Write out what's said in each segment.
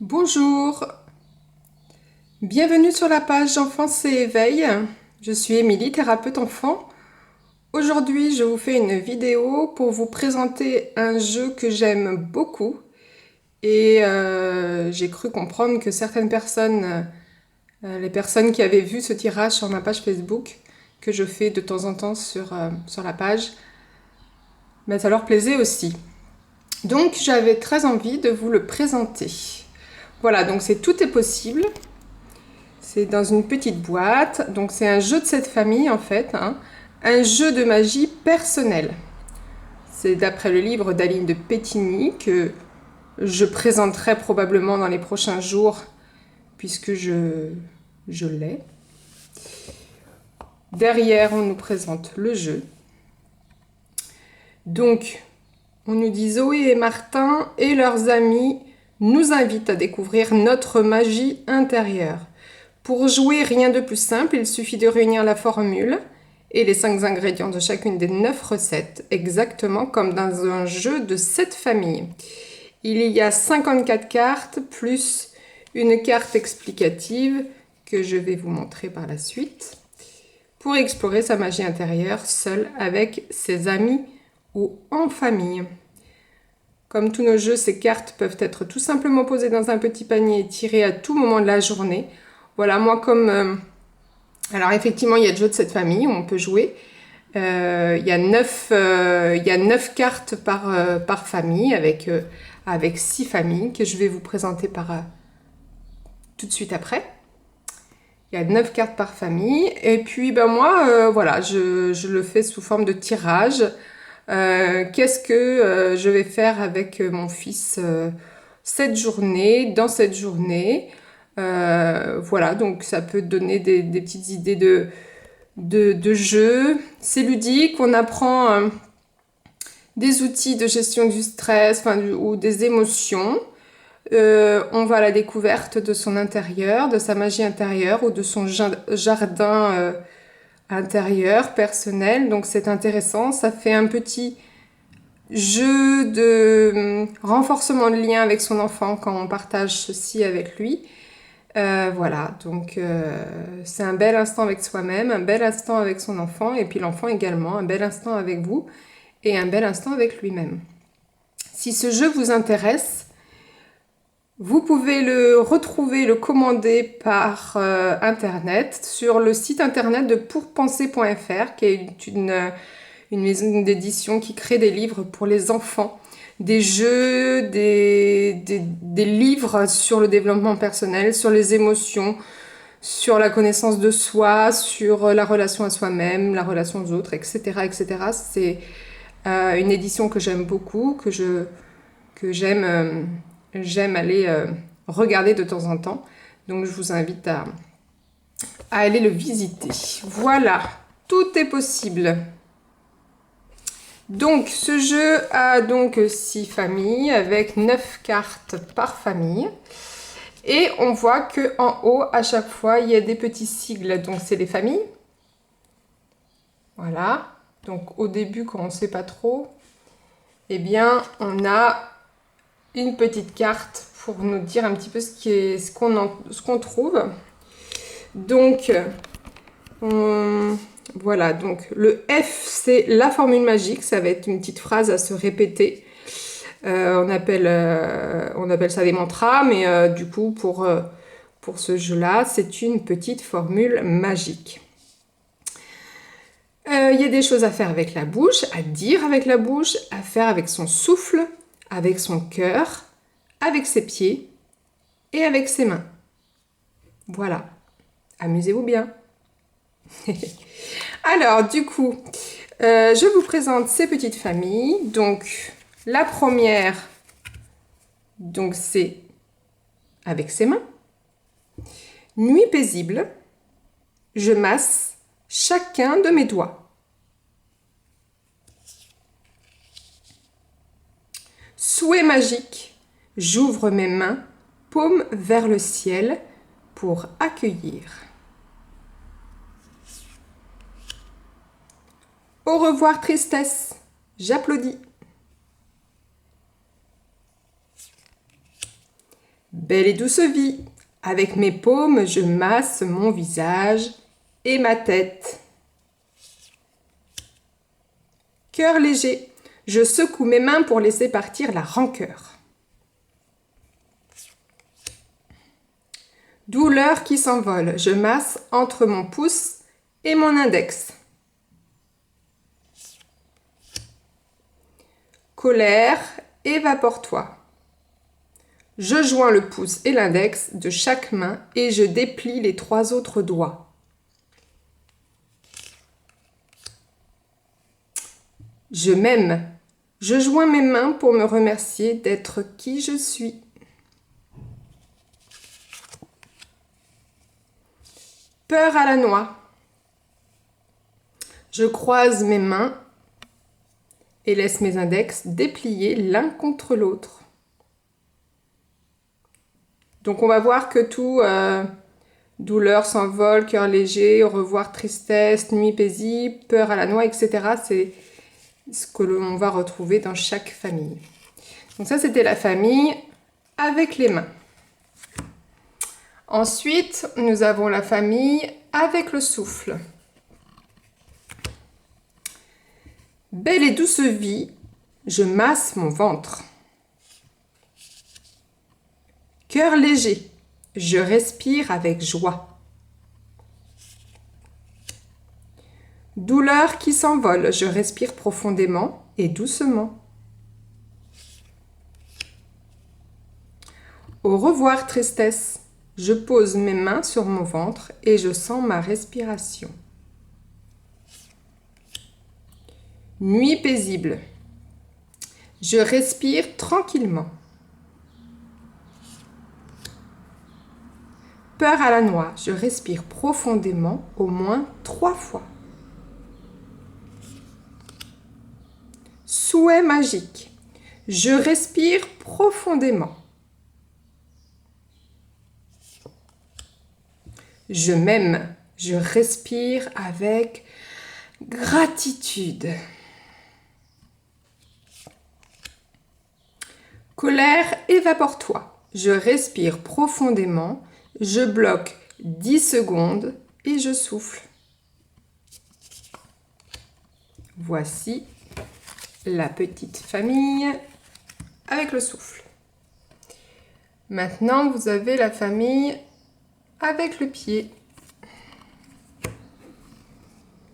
Bonjour, bienvenue sur la page Enfance et éveil. Je suis Émilie, thérapeute enfant. Aujourd'hui, je vous fais une vidéo pour vous présenter un jeu que j'aime beaucoup et j'ai cru comprendre que certaines personnes, les personnes qui avaient vu ce tirage sur ma page Facebook, que je fais de temps en temps sur la page, ben, ça leur plaisait aussi. Donc j'avais très envie de vous le présenter. Voilà, donc c'est Tout est possible. C'est dans une petite boîte, donc c'est un jeu de cette famille en fait, hein. Un jeu de magie personnel. C'est d'après le livre d'Aline de Pétigny que je présenterai probablement dans les prochains jours puisque je l'ai. Derrière, on nous présente le jeu. Donc, on nous dit Zoé et Martin et leurs amis nous invitent à découvrir notre magie intérieure. Pour jouer, rien de plus simple, il suffit de réunir la formule et les 5 ingrédients de chacune des 9 recettes, exactement comme dans un jeu de cette famille. Il y a 54 cartes plus une carte explicative que je vais vous montrer par la suite pour explorer sa magie intérieure seul avec ses amis ou en famille. Comme tous nos jeux, ces cartes peuvent être tout simplement posées dans un petit panier et tirées à tout moment de la journée. Voilà, moi comme... alors effectivement, il y a le jeu de cette famille où on peut jouer. Il y a 9 cartes par famille avec 6 familles que je vais vous présenter tout de suite après. Il y a 9 cartes par famille. Et puis ben moi, voilà, je le fais sous forme de tirage. Qu'est-ce que je vais faire avec mon fils cette journée, dans cette journée. Voilà, donc ça peut donner des petites idées de jeu. C'est ludique, on apprend des outils de gestion du stress ou des émotions. On va à la découverte de son intérieur, de sa magie intérieure ou de son jardin intérieur, personnel. Donc c'est intéressant, ça fait un petit jeu de renforcement de lien avec son enfant quand on partage ceci avec lui. Voilà, donc c'est un bel instant avec soi-même, un bel instant avec son enfant, et puis l'enfant également, un bel instant avec vous, et un bel instant avec lui-même. Si ce jeu vous intéresse, vous pouvez le retrouver, le commander par internet, sur le site internet de pourpenser.fr, qui est une maison d'édition qui crée des livres pour les enfants, des jeux, des livres sur le développement personnel, sur les émotions, sur la connaissance de soi, sur la relation à soi-même, la relation aux autres, etc. etc. C'est une édition que j'aime beaucoup, j'aime aller regarder de temps en temps. Donc je vous invite à aller le visiter. Voilà, tout est possible. Donc ce jeu a donc 6 familles avec 9 cartes par famille. Et on voit que en haut, à chaque fois, il y a des petits sigles. Donc c'est les familles. Voilà. Donc au début, quand on ne sait pas trop, eh bien on a une petite carte pour nous dire un petit peu ce qu'on trouve. Donc voilà, donc le F, c'est la formule magique. Ça va être une petite phrase à se répéter. On appelle ça des mantras, mais du coup, pour ce jeu-là, c'est une petite formule magique. Il y a des choses à faire avec la bouche, à dire avec la bouche, à faire avec son souffle, avec son cœur, avec ses pieds et avec ses mains. Voilà, amusez-vous bien. Alors, du coup, je vous présente ces petites familles. Donc, la première, donc c'est avec ses mains. Nuit paisible, je masse chacun de mes doigts. Souhait magique, j'ouvre mes mains, paume vers le ciel, pour accueillir. Au revoir tristesse, j'applaudis. Belle et douce vie, avec mes paumes, je masse mon visage et ma tête. Cœur léger, je secoue mes mains pour laisser partir la rancœur. Douleur qui s'envole, je masse entre mon pouce et mon index. Colère, évapore-toi. Je joins le pouce et l'index de chaque main et je déplie les 3 autres doigts. Je m'aime. Je joins mes mains pour me remercier d'être qui je suis. Peur à la noix. Je croise mes mains et laisse mes index dépliés l'un contre l'autre. Donc on va voir que tout, douleur s'envole, cœur léger, au revoir, tristesse, nuit paisible, peur à la noix, etc. C'est ce que l'on va retrouver dans chaque famille. Donc ça, c'était la famille avec les mains. Ensuite, nous avons la famille avec le souffle. Belle et douce vie, je masse mon ventre. Cœur léger, je respire avec joie. Douleur qui s'envole, je respire profondément et doucement. Au revoir tristesse, je pose mes mains sur mon ventre et je sens ma respiration. Nuit paisible, je respire tranquillement. Peur à la noix, je respire profondément au moins 3 fois. Souhait magique, je respire profondément. Je m'aime, je respire avec gratitude. Colère, évapore-toi. Je respire profondément, je bloque 10 secondes et je souffle. Voici la petite famille avec le souffle. Maintenant, vous avez la famille avec le pied.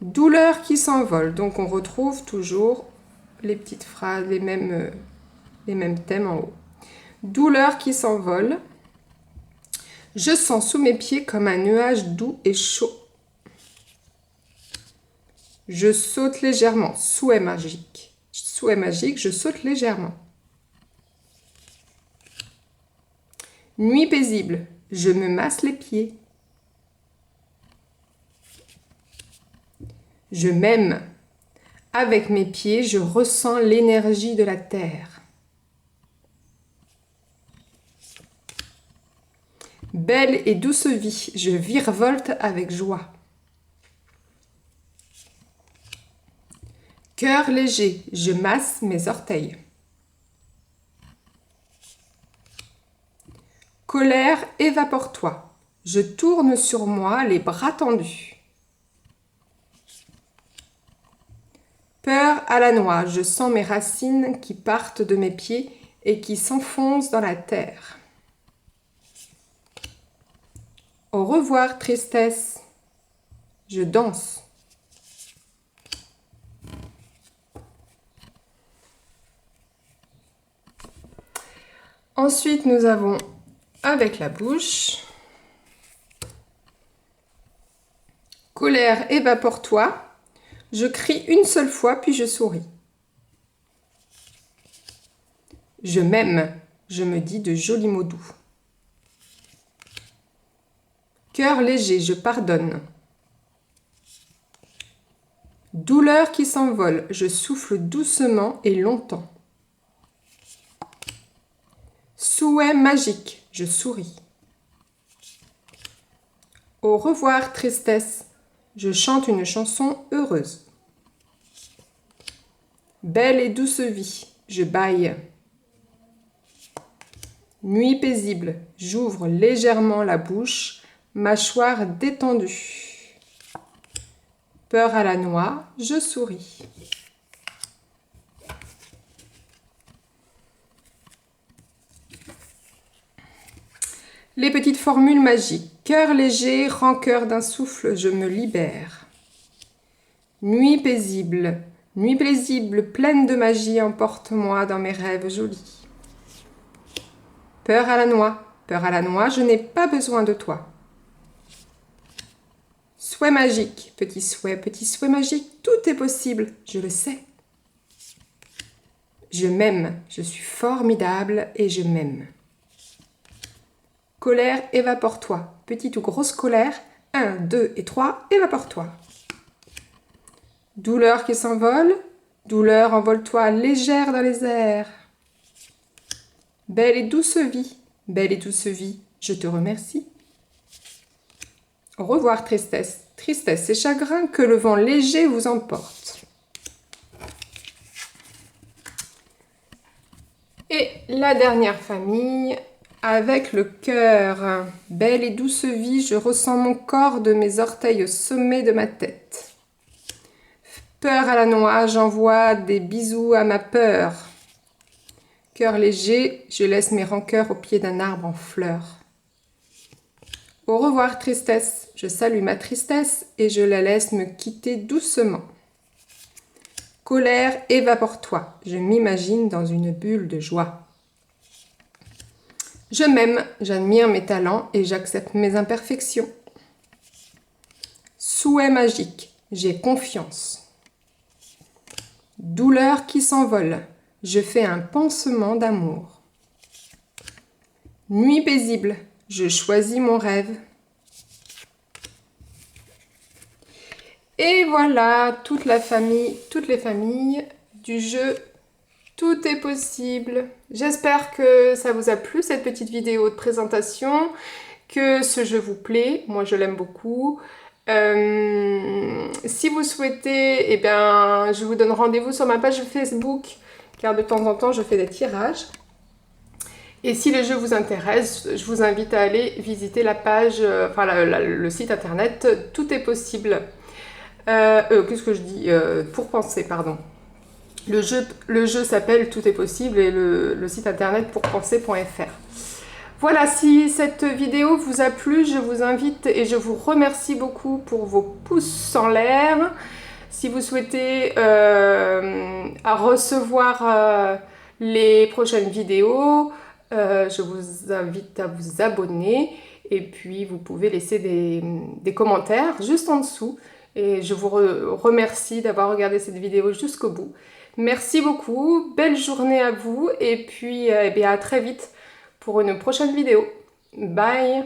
Douleur qui s'envole. Donc, on retrouve toujours les petites phrases, les mêmes thèmes en haut. Douleur qui s'envole. Je sens sous mes pieds comme un nuage doux et chaud. Je saute légèrement. Souhait magique. Souhait magique, je saute légèrement. Nuit paisible. Je me masse les pieds. Je m'aime. Avec mes pieds, je ressens l'énergie de la terre. Belle et douce vie, je virevolte avec joie. Cœur léger, je masse mes orteils. Colère, évapore-toi. Je tourne sur moi les bras tendus. Peur à la noix, je sens mes racines qui partent de mes pieds et qui s'enfoncent dans la terre. Au revoir, tristesse. Je danse. Ensuite, nous avons avec la bouche. Colère, évapore-toi. Je crie une seule fois, puis je souris. Je m'aime. Je me dis de jolis mots doux. Cœur léger, je pardonne. Douleur qui s'envole, je souffle doucement et longtemps. Souhait magique, je souris. Au revoir, tristesse, je chante une chanson heureuse. Belle et douce vie, je bâille. Nuit paisible, j'ouvre légèrement la bouche, mâchoire détendue. Peur à la noix, je souris. Les petites formules magiques. Cœur léger, rancœur d'un souffle, je me libère. Nuit paisible, pleine de magie, emporte-moi dans mes rêves jolis. Peur à la noix, je n'ai pas besoin de toi. Souhait magique, petit souhait magique, tout est possible, je le sais. Je m'aime, je suis formidable et je m'aime. Colère, évapore-toi. Petite ou grosse colère, 1, 2 et 3, évapore-toi. Douleur qui s'envole, douleur, envole-toi légère dans les airs. Belle et douce vie, je te remercie. Au revoir tristesse, tristesse et chagrin, que le vent léger vous emporte. Et la dernière famille, avec le cœur. Belle et douce vie, je ressens mon corps de mes orteils au sommet de ma tête. Peur à la noix, j'envoie des bisous à ma peur. Cœur léger, je laisse mes rancœurs au pied d'un arbre en fleurs. Au revoir tristesse, je salue ma tristesse et je la laisse me quitter doucement. Colère, évapore-toi, je m'imagine dans une bulle de joie. Je m'aime, j'admire mes talents et j'accepte mes imperfections. Souhait magique, j'ai confiance. Douleur qui s'envole, je fais un pansement d'amour. Nuit paisible, je choisis mon rêve. Et voilà, toutes les familles du jeu Tout est possible. J'espère que ça vous a plu, cette petite vidéo de présentation, que ce jeu vous plaît. Moi, je l'aime beaucoup. Si vous souhaitez, eh bien, je vous donne rendez-vous sur ma page Facebook, car de temps en temps, je fais des tirages. Et si le jeu vous intéresse, je vous invite à aller visiter la page, le site internet Tout est possible. Qu'est-ce que je dis Pour penser, pardon. Le jeu s'appelle Tout est possible et le site internet pourpenser.fr. Voilà, si cette vidéo vous a plu, je vous invite et je vous remercie beaucoup pour vos pouces en l'air. Si vous souhaitez recevoir les prochaines vidéos, je vous invite à vous abonner et puis vous pouvez laisser des commentaires juste en dessous. Et je vous remercie d'avoir regardé cette vidéo jusqu'au bout. Merci beaucoup, belle journée à vous et puis à très vite pour une prochaine vidéo. Bye!